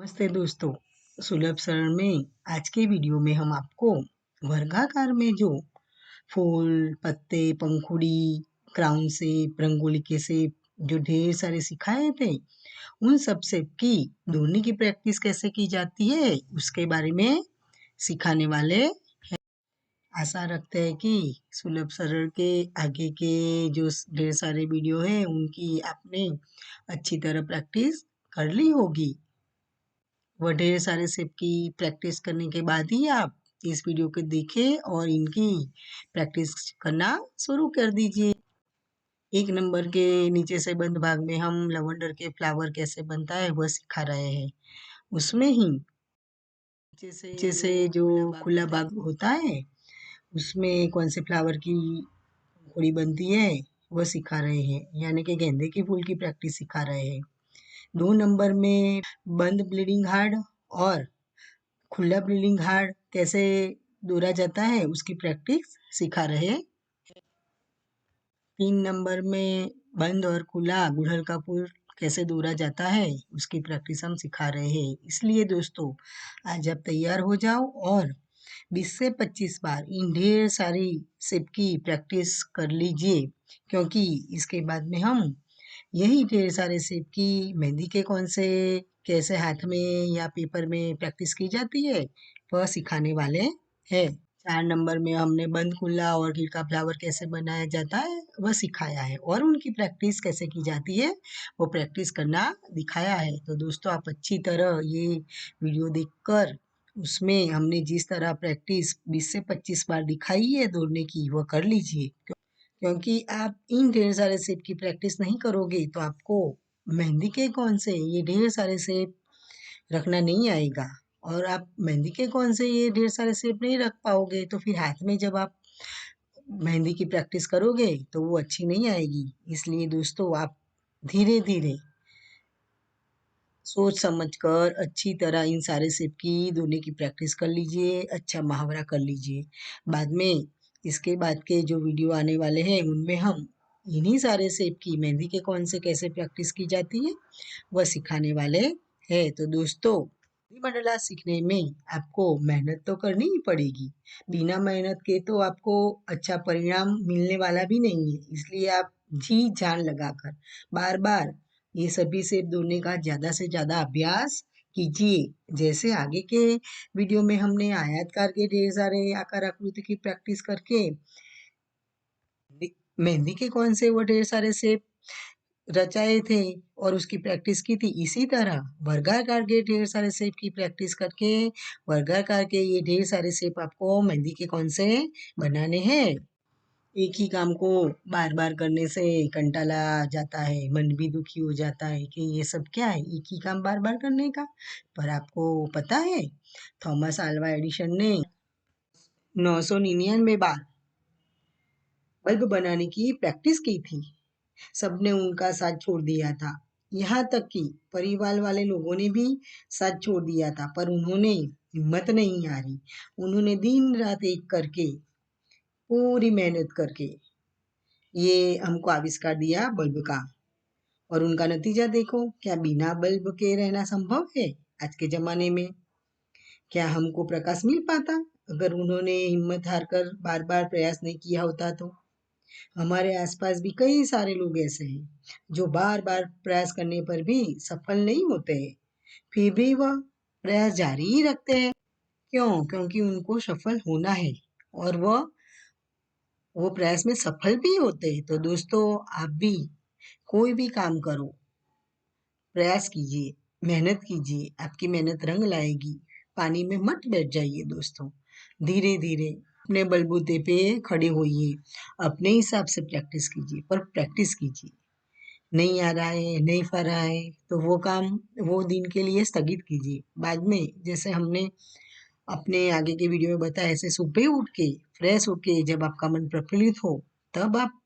नमस्ते दोस्तों। सुलभ सरल में आज के वीडियो में हम आपको वर्गाकार में जो फूल, पत्ते, पंखुड़ी, क्राउन शेप, रंगोली के शेप जो ढेर सारे सिखाए थे, उन सब शेप की दौड़ने की प्रैक्टिस कैसे की जाती है उसके बारे में सिखाने वाले। आशा रखते हैं कि सुलभ सरल के आगे के जो ढेर सारे वीडियो है उनकी आपने अच्छी तरह प्रैक्टिस कर ली होगी। वह ढेर सारे शेप की प्रैक्टिस करने के बाद ही आप इस वीडियो को देखें और इनकी प्रैक्टिस करना शुरू कर दीजिए। 1 नंबर के नीचे से बंद भाग में हम लवेंडर के फ्लावर कैसे बनता है वह सिखा रहे हैं। उसमें ही नीचे से जो खुला भाग होता है उसमें कौन से फ्लावर की पूड़ी बनती है वह सिखा रहे हैं, यानी कि गेंदे के फूल की प्रैक्टिस सिखा रहे हैं। 2 नंबर में बंद ब्लीडिंग हार्ट और खुला ब्लीडिंग हार्ट कैसे दौड़ा जाता है उसकी प्रैक्टिस सिखा रहे हैं। 3 नंबर में बंद और खुला गुड़हल का फूल कैसे दौड़ा जाता है उसकी प्रैक्टिस हम सिखा रहे हैं। इसलिए दोस्तों आज आप तैयार हो जाओ और 20 से 25 बार इन ढेर सारी शेप की प्रैक्टिस कर लीजिए, क्योंकि इसके बाद में हम यही ढेर सारे शेप की मेहंदी के कौन से कैसे हाथ में या पेपर में प्रैक्टिस की जाती है वह सिखाने वाले हैं। 4 नंबर में हमने बंद खुला और खिड़का फ्लावर कैसे बनाया जाता है वह सिखाया है और उनकी प्रैक्टिस कैसे की जाती है वो प्रैक्टिस करना दिखाया है। तो दोस्तों आप अच्छी तरह ये वीडियो देखकर उसमें हमने जिस तरह प्रैक्टिस 20 से 25 बार दिखाई है दौड़ने की वह कर लीजिए, क्योंकि आप इन ढेर सारे शेप की प्रैक्टिस नहीं करोगे तो आपको मेहंदी के कौन से ये ढेर सारे शेप रखना नहीं आएगा और आप मेहंदी के कौन से ये ढेर सारे शेप नहीं रख पाओगे तो फिर हाथ में जब आप मेहंदी की प्रैक्टिस करोगे तो वो अच्छी नहीं आएगी। इसलिए दोस्तों आप धीरे धीरे सोच समझ कर अच्छी तरह इन सारे शेप की दोनों की प्रैक्टिस कर लीजिए, अच्छा मुहावरा कर लीजिए। बाद में इसके बाद के जो वीडियो आने वाले हैं उनमें हम इन्हीं सारे शेप की मेहंदी के कौन से कैसे प्रैक्टिस की जाती है वह सिखाने वाले हैं। तो दोस्तों मंडला सीखने में आपको मेहनत तो करनी ही पड़ेगी। बिना मेहनत के तो आपको अच्छा परिणाम मिलने वाला भी नहीं है। इसलिए आप जी जान लगाकर बार बार ये सभी शेप दोनों का ज्यादा से ज्यादा अभ्यास कीजिए। जैसे आगे के वीडियो में हमने आयतकार के ढेर सारे आकार आकृति की प्रैक्टिस करके मेहंदी के कौन से वो ढेर सारे शेप रचाए थे और उसकी प्रैक्टिस की थी, इसी तरह वर्गाकार के ढेर सारे शेप की प्रैक्टिस करके वर्गाकार के ये ढेर सारे शेप आपको मेहंदी के कौन से बनाने हैं। एक ही काम को बार बार करने से कंटाला आ जाता है, मन भी दुखी हो जाता है कि ये सब क्या है एक ही काम बार बार करने का। पर आपको पता है थॉमस अल्वा एडिशन ने 999 बार बल्ब बनाने की प्रैक्टिस की थी। सबने उनका साथ छोड़ दिया था, यहाँ तक कि परिवार वाले लोगों ने भी साथ छोड़ दिया था, पर उन्होंने हिम्मत नहीं हारी। उन्होंने दिन रात एक करके पूरी मेहनत करके ये हमको आविष्कार दिया बल्ब का। और उनका नतीजा देखो, क्या बिना बल्ब के रहना संभव है आज के जमाने में? क्या हमको प्रकाश मिल पाता अगर उन्होंने हिम्मत हार कर बार बार प्रयास नहीं किया होता तो? हमारे आसपास भी कई सारे लोग ऐसे हैं जो बार बार प्रयास करने पर भी सफल नहीं होते हैं, फिर भी वह प्रयास जारी ही रखते हैं। क्यों? क्योंकि उनको सफल होना है और वो प्रयास में सफल भी होते हैं। तो दोस्तों आप भी कोई भी काम करो, प्रयास कीजिए, मेहनत कीजिए, आपकी मेहनत रंग लाएगी। पानी में मत बैठ जाइए दोस्तों, धीरे धीरे अपने बलबूते पे खड़े होइए, अपने हिसाब से प्रैक्टिस कीजिए, पर प्रैक्टिस कीजिए। नहीं आ रहा है, नहीं पा रहा है तो वो काम वो दिन के लिए स्थगित कीजिए। बाद में जैसे हमने अपने आगे के वीडियो में बताया, ऐसे सुबह उठ के फ्रेश होके जब आपका मन प्रफुल्लित हो तब आप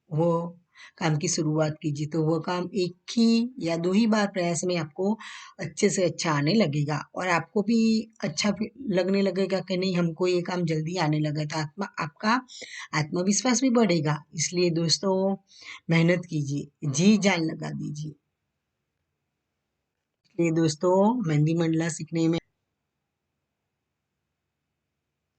वो काम की शुरुआत कीजिए, तो वो काम एक ही या दो ही बार प्रयास में आपको अच्छे से अच्छा आने लगेगा और आपको भी अच्छा लगने लगेगा कि नहीं हमको ये काम जल्दी आने लगा, तो आपका आत्मविश्वास भी बढ़ेगा। इसलिए दोस्तों मेहनत कीजिए, जी जान लगा दीजिए। ये दोस्तों मेहंदी मंडला सीखने में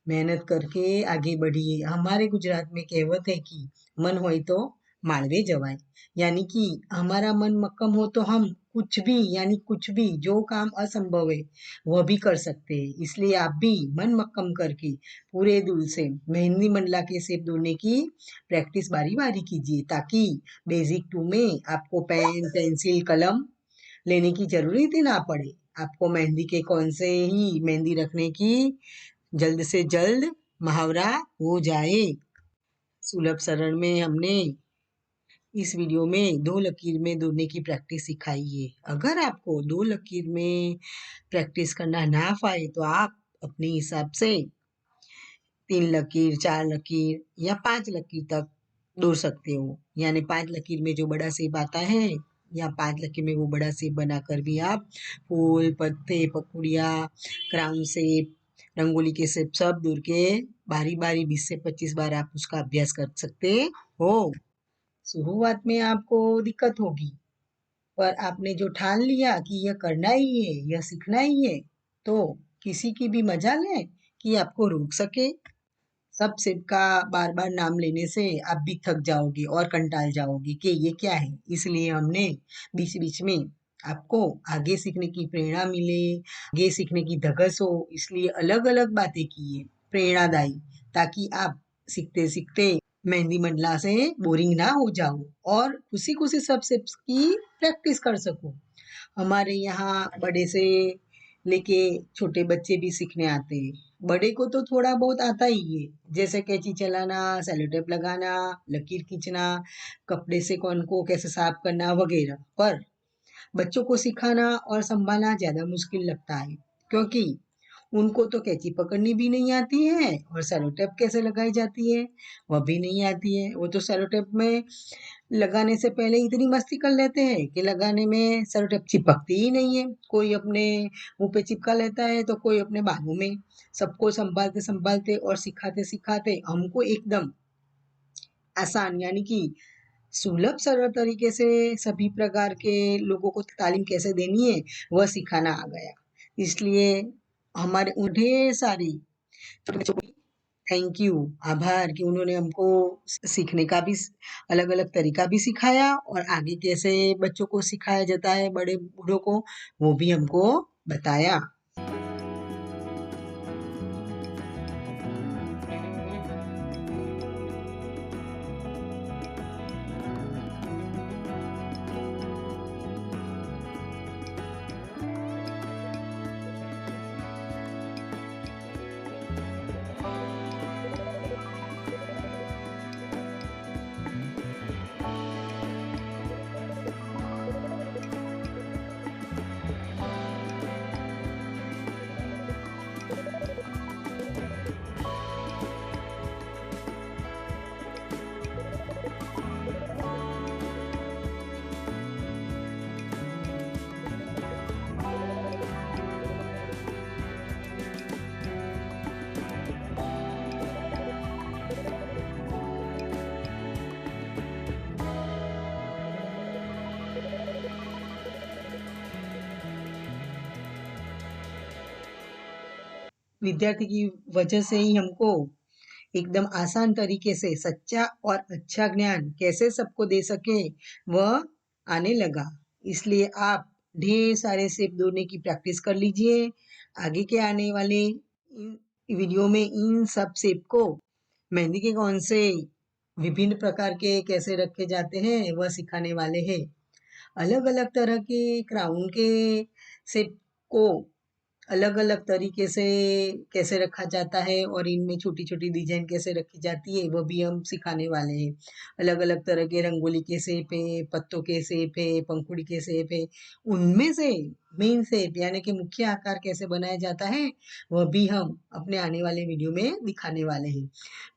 मेहनत करके आगे बढ़िए। हमारे गुजरात में कहावत है कि मन होय तो मालवे जवाय, यानी कि हमारा मन मक्कम हो तो हम कुछ भी यानी कुछ भी जो काम असंभव है वह भी कर सकते हैं। इसलिए आप भी मन मक्कम करके पूरे दिल से मेहंदी मंडला के शेप ढूंढने की प्रैक्टिस बारी बारी कीजिए, ताकि बेसिक 2 में आपको पेन पेंसिल कलम लेने की जरूरत ही ना पड़े। आपको मेहंदी के कौन से ही मेहंदी रखने की जल्द से जल्द मुहावरा हो जाए। सुलभ सरल में हमने इस वीडियो में 2 लकीर में दौड़ने की प्रैक्टिस सिखाई है। अगर आपको 2 लकीर में प्रैक्टिस करना ना आए तो आप अपने हिसाब से 3 लकीर, 4 लकीर या 5 लकीर तक दौड़ सकते हो। यानी 5 लकीर में जो बड़ा शेप आता है या 5 लकीर में वो बड़ा शेप बनाकर भी आप फूल, पत्ते, पखुड़िया, क्राउन शेप, रंगोली के शेप सब दूर के बारी-बारी 20 से 25 बार आप उसका अभ्यास कर सकते हो। शुरुआत में आपको दिक्कत होगी, पर आपने जो ठान लिया कि यह करना ही है, यह सीखना ही है, तो किसी की भी मजाल है कि आपको रोक सके। सब सिर्फ का बार बार नाम लेने से आप भी थक जाओगे और कंटाल जाओगे कि ये क्या है। इसलिए हमने बीच बीच में आपको आगे सीखने की प्रेरणा मिले, आगे सीखने की धगस हो, इसलिए अलग अलग बातें की है प्रेरणादायी, ताकि आप सीखते सीखते मेहंदी मंडला से बोरिंग ना हो जाओ और खुशी खुशी सब स्टेप्स की प्रैक्टिस कर सको। हमारे यहाँ बड़े से लेके छोटे बच्चे भी सीखने आते हैं। बड़े को तो थोड़ा बहुत आता ही है, जैसे कैंची चलाना, सेलो टेप लगाना, लकीर खींचना, कपड़े से कौन को कैसे साफ करना वगैरह। पर बच्चों को सिखाना और संभालना ज्यादा मुश्किल लगता है, क्योंकि उनको तो कैंची पकड़नी भी नहीं आती है और सेलो टेप कैसे लगाई जाती है वह भी नहीं आती है। वो तो सेलो टेप में लगाने से पहले इतनी मस्ती कर लेते हैं कि लगाने में सेलो टेप चिपकती ही नहीं है। कोई अपने मुंह पे चिपका लेता है तो कोई अपने बालों में। सबको संभालते संभालते और सिखाते सिखाते हमको एकदम आसान यानी कि सुलभ सरल तरीके से सभी प्रकार के लोगों को तालीम कैसे देनी है वह सिखाना आ गया। इसलिए हमारे ढेर सारी थैंक यू, आभार कि उन्होंने हमको सीखने का भी अलग अलग तरीका भी सिखाया और आगे कैसे बच्चों को सिखाया जाता है, बड़े बूढ़ों को, वो भी हमको बताया। विद्यार्थी की वजह से ही हमको एकदम आसान तरीके से सच्चा और अच्छा ज्ञान कैसे सबको दे सके वह आने लगा। इसलिए आप ढेर सारे सेब धोने की प्रैक्टिस कर लीजिए। आगे के आने वाले वीडियो में इन सब सेब को मेहंदी के कौन से विभिन्न प्रकार के कैसे रखे जाते हैं वह सिखाने वाले हैं। अलग अलग तरह के क्राउन के सेब को अलग अलग तरीके से कैसे रखा जाता है और इनमें छोटी छोटी डिजाइन कैसे रखी जाती है वह भी हम सिखाने वाले हैं। अलग अलग तरह के रंगोली के शेप है, पत्तों के शेप है, पंखुड़ी के शेप है, उनमें से मेन शेप यानी कि मुख्य आकार कैसे बनाया जाता है वह भी हम अपने आने वाले वीडियो में दिखाने वाले हैं।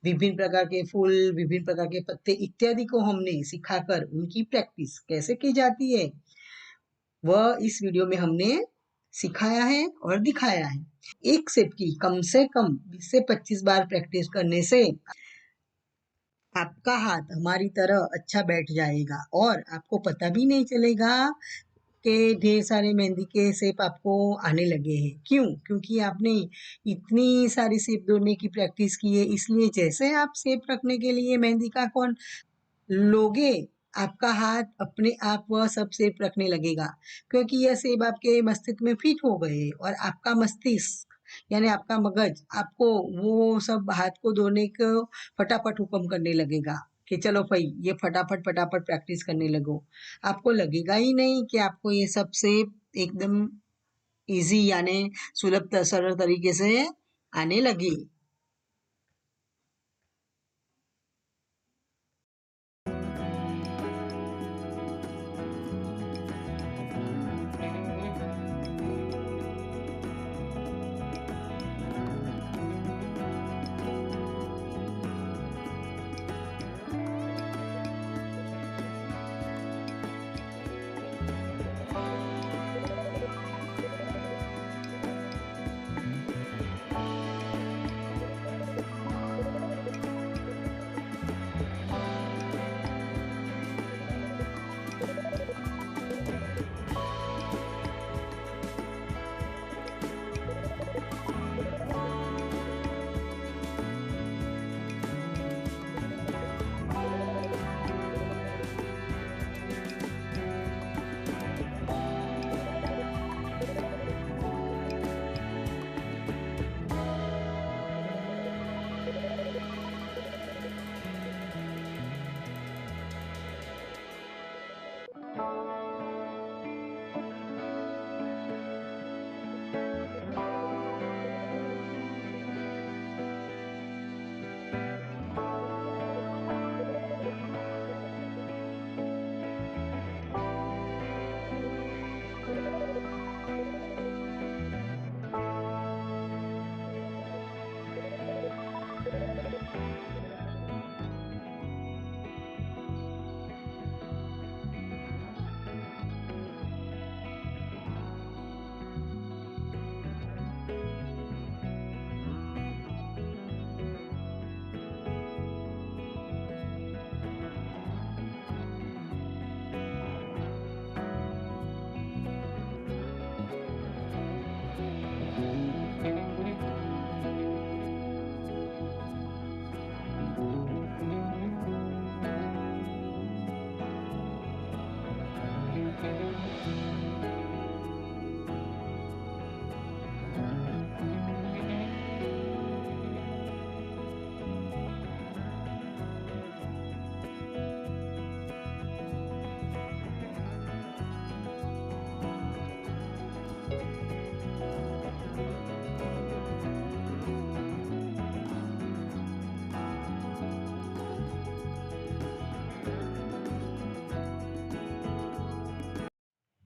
विभिन्न प्रकार के फूल, विभिन्न प्रकार के पत्ते इत्यादि को हमने सिखाकर उनकी प्रैक्टिस कैसे की जाती है वह इस वीडियो में हमने सिखाया है और दिखाया है। एक सेट की कम से कम 20 से 25 बार प्रैक्टिस करने से आपका हाथ हमारी तरह अच्छा बैठ जाएगा और आपको पता भी नहीं चलेगा के ढेर सारे मेहंदी के शेप आपको आने लगे हैं। क्यों? क्योंकि आपने इतनी सारी शेप दौड़ने की प्रैक्टिस की है, इसलिए जैसे आप शेप रखने के लिए मेहंदी का कोन लोगे, आपका हाथ अपने आप वह सब शेप रखने लगेगा, क्योंकि यह शेप आपके मस्तिष्क में फिट हो गए और आपका मस्तिष्क यानी आपका मगज आपको वो सब हाथ को धोने को फटाफट हुक्म करने लगेगा कि चलो भाई ये फटाफट फटाफट प्रैक्टिस करने लगो। आपको लगेगा ही नहीं कि आपको ये सब शेप एकदम इजी यानी सुलभ सरल तरीके से आने लगी।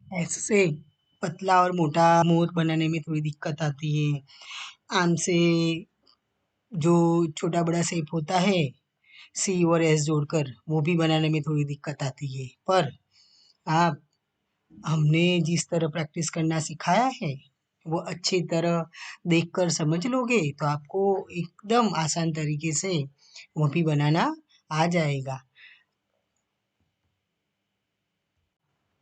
ऐसे पतला और मोटा मोर बनाने में थोड़ी दिक्कत आती है। आम से जो छोटा बड़ा शेप होता है सी और एस जोड़कर वो भी बनाने में थोड़ी दिक्कत आती है। पर आप हमने जिस तरह प्रैक्टिस करना सिखाया है वो अच्छी तरह देखकर समझ लोगे तो आपको एकदम आसान तरीके से वो भी बनाना आ जाएगा।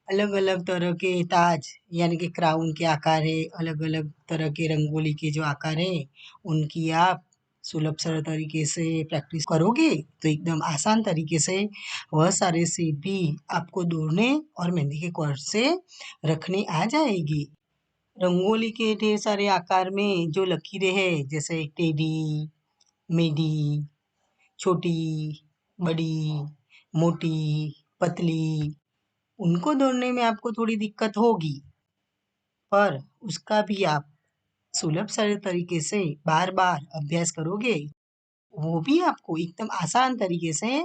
अलग अलग तरह के ताज यानी कि क्राउन के आकार है, अलग अलग तरह के रंगोली के जो आकार है उनकी आप सुलभ सरल तरीके से प्रैक्टिस करोगे तो एकदम आसान तरीके से वह सारे शेप भी आपको दौड़ने और मेहंदी के कोर्स से रखने आ जाएगी। रंगोली के ढेर सारे आकार में जो लकीरें हैं जैसे टेडी, मेडी, छोटी, बड़ी, मोटी, पतली उनको दौड़ने में आपको थोड़ी दिक्कत होगी, पर उसका भी आप सुलभ सरल तरीके से बार-बार अभ्यास करोगे, वो भी आपको एकदम आसान तरीके से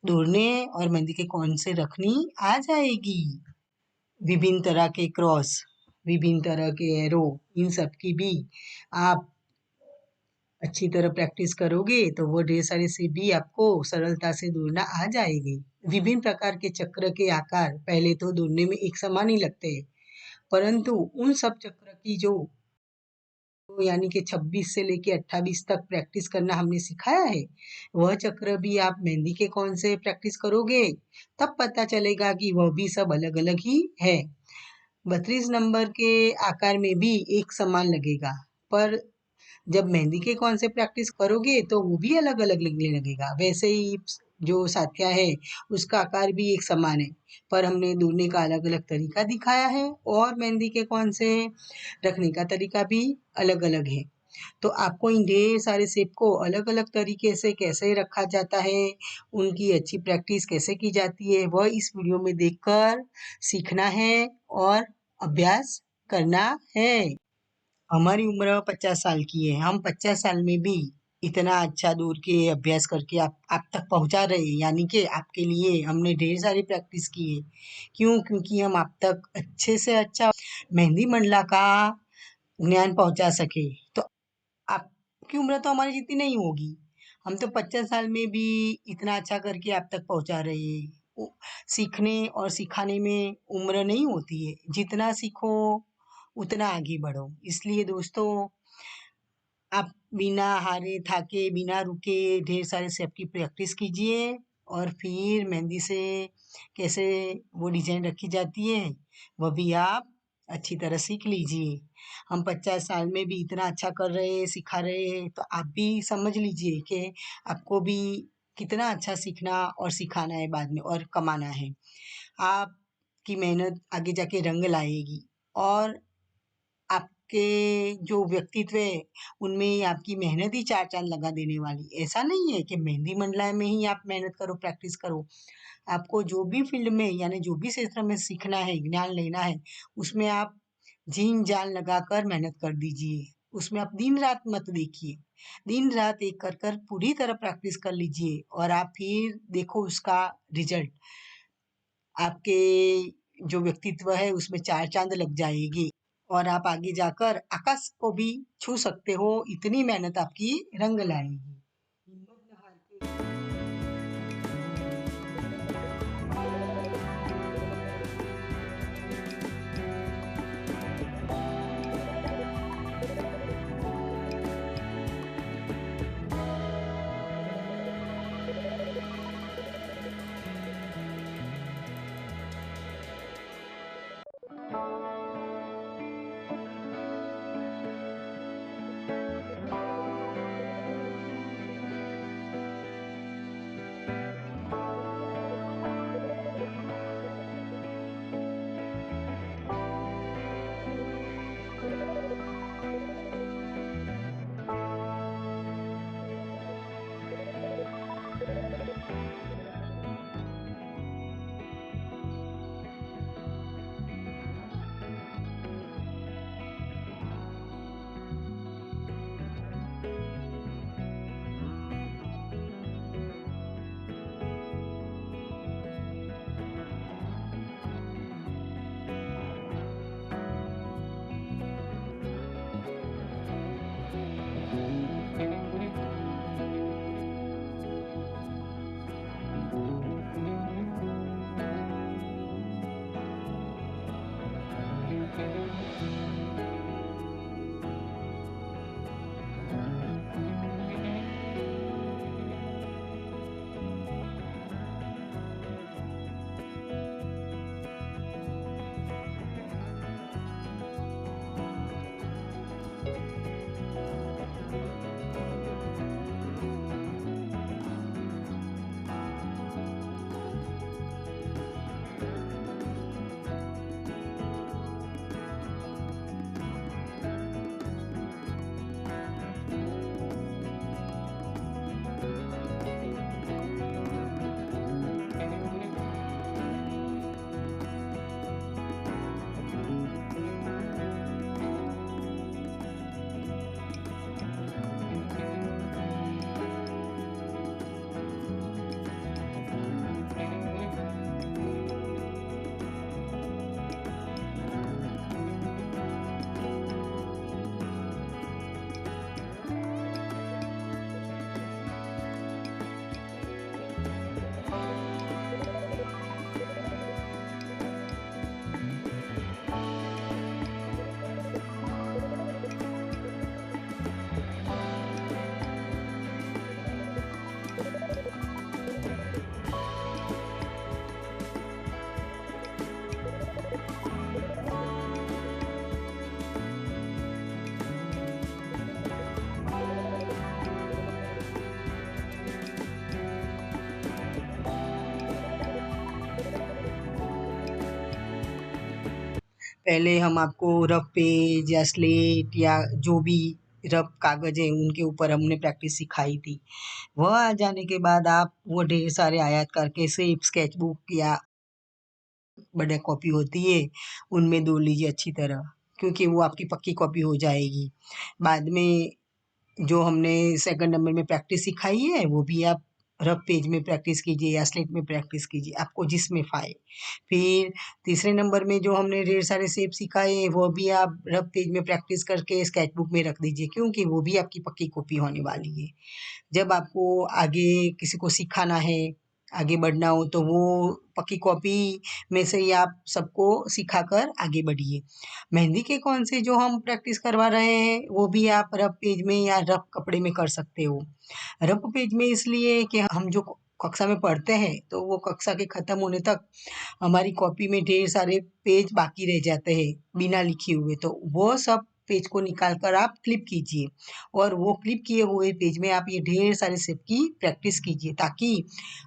दौड़ने और मेहंदी के कोन से रखनी आ जाएगी। विभिन्न तरह के क्रॉस, विभिन्न तरह के एरो इन सब की भी आप अच्छी तरह प्रैक्टिस करोगे तो वो ढेर सारी से भी आपको सरलता से दौड़ना आ जाएगी। विभिन्न प्रकार के चक्र के आकार पहले तो दौड़ने में एक समान ही लगते हैं, परंतु उन सब चक्र की जो यानी कि 26 से लेके 28 तक प्रैक्टिस करना हमने सिखाया है, वह चक्र भी आप मेहंदी के कौन से प्रैक्टिस करोगे, तब पता चलेगा कि वह भी सब अलग-अलग ही है। 32 नंबर के आकार में भी एक समान लगेगा, पर जब मेहंदी के कौन से प्रैक्टिस करोगे तो वो भी अलग अलग लगने लगेगा। वैसे ही जो साथिया है उसका आकार भी एक समान है, पर हमने दूरने का अलग अलग तरीका दिखाया है और मेहंदी के कौन से रखने का तरीका भी अलग अलग है। तो आपको इन ढेर सारे शेप को अलग अलग तरीके से कैसे रखा जाता है, उनकी अच्छी प्रैक्टिस कैसे की जाती है, वह इस वीडियो में देखकर सीखना है और अभ्यास करना है। हमारी उम्र 50 साल की है, हम 50 साल में भी इतना अच्छा दूर के अभ्यास करके आप तक पहुंचा रहे हैं, यानी कि आपके लिए हमने ढेर सारी प्रैक्टिस की है। क्यों? क्योंकि हम आप तक अच्छे से अच्छा मेहंदी मंडला का ज्ञान पहुंचा सके। तो आपकी उम्र तो हमारी जितनी नहीं होगी, हम तो 50 साल में भी इतना अच्छा करके आप तक पहुंचा रहे हैं। सीखने और सिखाने में उम्र नहीं होती है, जितना सीखो उतना आगे बढ़ो। इसलिए दोस्तों, आप बिना हारे थाके, बिना रुके ढेर सारे स्टेप की प्रैक्टिस कीजिए और फिर मेहंदी से कैसे वो डिज़ाइन रखी जाती है, वह भी आप अच्छी तरह सीख लीजिए। हम 50 साल में भी इतना अच्छा कर रहे हैं, सिखा रहे हैं, तो आप भी समझ लीजिए कि आपको भी कितना अच्छा सीखना और सिखाना है बाद में और कमाना है। आपकी मेहनत आगे जाके रंग लाएगी और आपके जो व्यक्तित्व है, उनमें आपकी मेहनत ही चार चाँद लगा देने वाली। ऐसा नहीं है कि मेहंदी मंडला में ही आप मेहनत करो, प्रैक्टिस करो। आपको जो भी फ़ील्ड में यानी जो भी क्षेत्र में सीखना है, ज्ञान लेना है, उसमें आप जी-जान लगाकर मेहनत कर दीजिए। उसमें आप दिन-रात मत देखिए। दिन-रात एक कर कर पूरी तरह प्रैक्टिस कर लीजिए और आप फिर देखो उसका रिज़ल्ट। आपके जो व्यक्तित्व है उसमें चार चाँद लग जाएगी और आप आगे जाकर आकाश को भी छू सकते हो, इतनी मेहनत आपकी रंग लाएगी। हिम्मत न हार के पहले हम आपको रफ पेज या स्लेट या जो भी रफ कागज है उनके ऊपर हमने प्रैक्टिस सिखाई थी। वह आ जाने के बाद आप वो ढेर सारे आयात करके सिर्फ स्केचबुक या बड़ा कॉपी होती है उनमें धो लीजिए अच्छी तरह, क्योंकि वो आपकी पक्की कॉपी हो जाएगी। बाद में जो हमने सेकंड नंबर में प्रैक्टिस सिखाई है वो भी आप रफ पेज में प्रैक्टिस कीजिए या स्लेट में प्रैक्टिस कीजिए, आपको जिसमें फाए। फिर तीसरे नंबर में जो हमने ढेर सारे शेप सिखाए हैं वो भी आप रफ पेज में प्रैक्टिस करके स्केचबुक में रख दीजिए, क्योंकि वो भी आपकी पक्की कॉपी होने वाली है। जब आपको आगे किसी को सिखाना है, आगे बढ़ना हो, तो वो पक्की कॉपी में से ही आप सबको सिखाकर आगे बढ़िए। मेहंदी के कौन से जो हम प्रैक्टिस करवा रहे हैं वो भी आप रफ पेज में या रफ कपड़े में कर सकते हो। रफ पेज में इसलिए कि हम जो कक्षा में पढ़ते हैं तो वो कक्षा के खत्म होने तक हमारी कॉपी में ढेर सारे पेज बाकी रह जाते हैं बिना लिखे हुए, तो वो सब पेज को निकाल कर आप क्लिप कीजिए और वो क्लिप किए हुए पेज में आप ये ढेर सारे शेप की प्रैक्टिस कीजिए, ताकि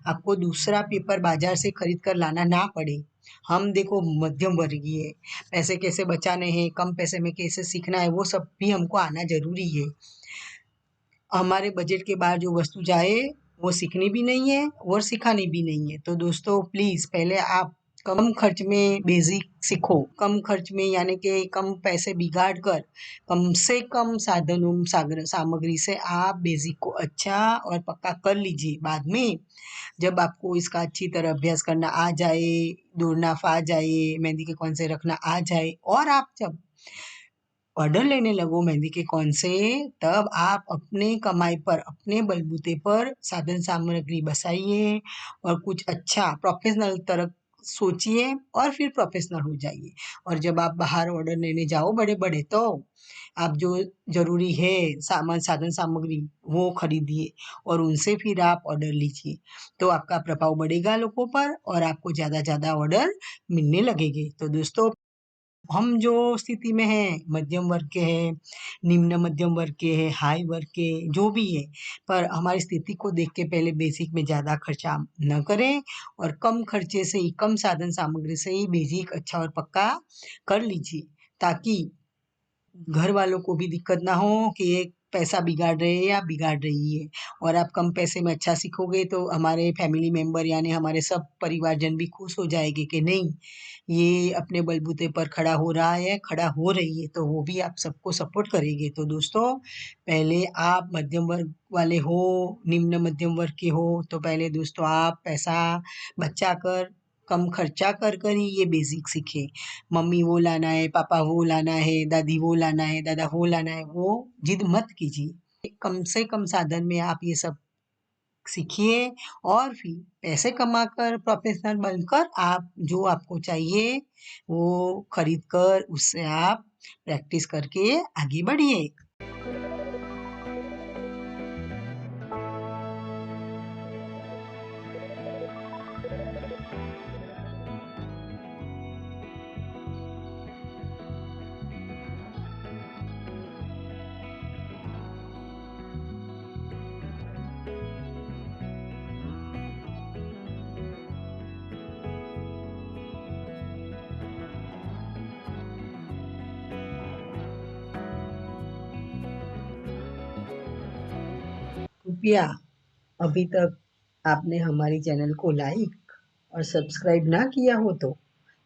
आपको दूसरा पेपर बाजार से खरीद कर लाना ना पड़े। हम देखो मध्यम वर्गीय है, पैसे कैसे बचाने हैं, कम पैसे में कैसे सीखना है, वो सब भी हमको आना जरूरी है। हमारे बजट के बाहर जो वस्तु जाए वो सीखनी भी नहीं है और सिखानी भी नहीं है। तो दोस्तों प्लीज पहले आप कम खर्च में बेसिक सीखो, कम खर्च में यानी कि कम पैसे बिगाड़ कर कम से कम साधनों सामग्री से आप बेसिक को अच्छा और पक्का कर लीजिए। बाद में जब आपको इसका अच्छी तरह अभ्यास करना आ जाए, दौड़ना आ जाए, मेहंदी के कौन से रखना आ जाए और आप जब ऑर्डर लेने लगो मेहंदी के कौन से, तब आप अपने कमाई पर अपने बलबूते पर साधन सामग्री बसाइए और कुछ अच्छा प्रोफेशनल तरह सोचिए और फिर प्रोफेशनल हो जाइए। और जब आप बाहर ऑर्डर लेने जाओ बड़े बड़े, तो आप जो जरूरी है सामान साधन सामग्री वो खरीदिए और उनसे फिर आप ऑर्डर लीजिए, तो आपका प्रभाव बढ़ेगा लोगों पर और आपको ज्यादा ज्यादा ऑर्डर मिलने लगेंगे। तो दोस्तों हम जो स्थिति में हैं, मध्यम वर्ग के हैं, निम्न मध्यम वर्ग के हैं, हाई वर्ग के, जो भी है, पर हमारी स्थिति को देख के पहले बेसिक में ज़्यादा खर्चा न करें और कम खर्चे से ही, कम साधन सामग्री से ही बेसिक अच्छा और पक्का कर लीजिए, ताकि घर वालों को भी दिक्कत ना हो कि एक पैसा बिगाड़ रहे हैं या बिगाड़ रही है। और आप कम पैसे में अच्छा सीखोगे तो हमारे फैमिली मेंबर यानी हमारे सब परिवारजन भी खुश हो जाएंगे कि नहीं, ये अपने बलबूते पर खड़ा हो रहा है, खड़ा हो रही है, तो वो भी आप सबको सपोर्ट करेंगे। तो दोस्तों पहले आप मध्यम वर्ग वाले हो, निम्न मध्यम वर्ग के हो, तो पहले दोस्तों आप पैसा बचा कर, कम खर्चा कर कर ही ये बेसिक सीखे। मम्मी वो लाना है, पापा वो लाना है, दादी वो लाना है, दादा वो लाना है, वो जिद मत कीजिए। कम से कम साधन में आप ये सब सीखिए और फिर पैसे कमाकर प्रोफेशनल बनकर आप जो आपको चाहिए वो खरीद कर उससे आप प्रैक्टिस करके आगे बढ़िए। कृपया अभी तक आपने हमारी चैनल को लाइक और सब्सक्राइब ना किया हो तो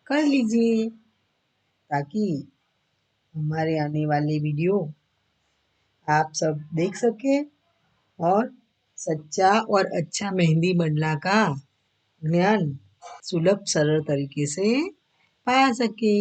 कर लीजिए, ताकि हमारे आने वाले वीडियो आप सब देख सके और सच्चा और अच्छा मेहंदी बनना का ज्ञान सुलभ सरल तरीके से पा सके।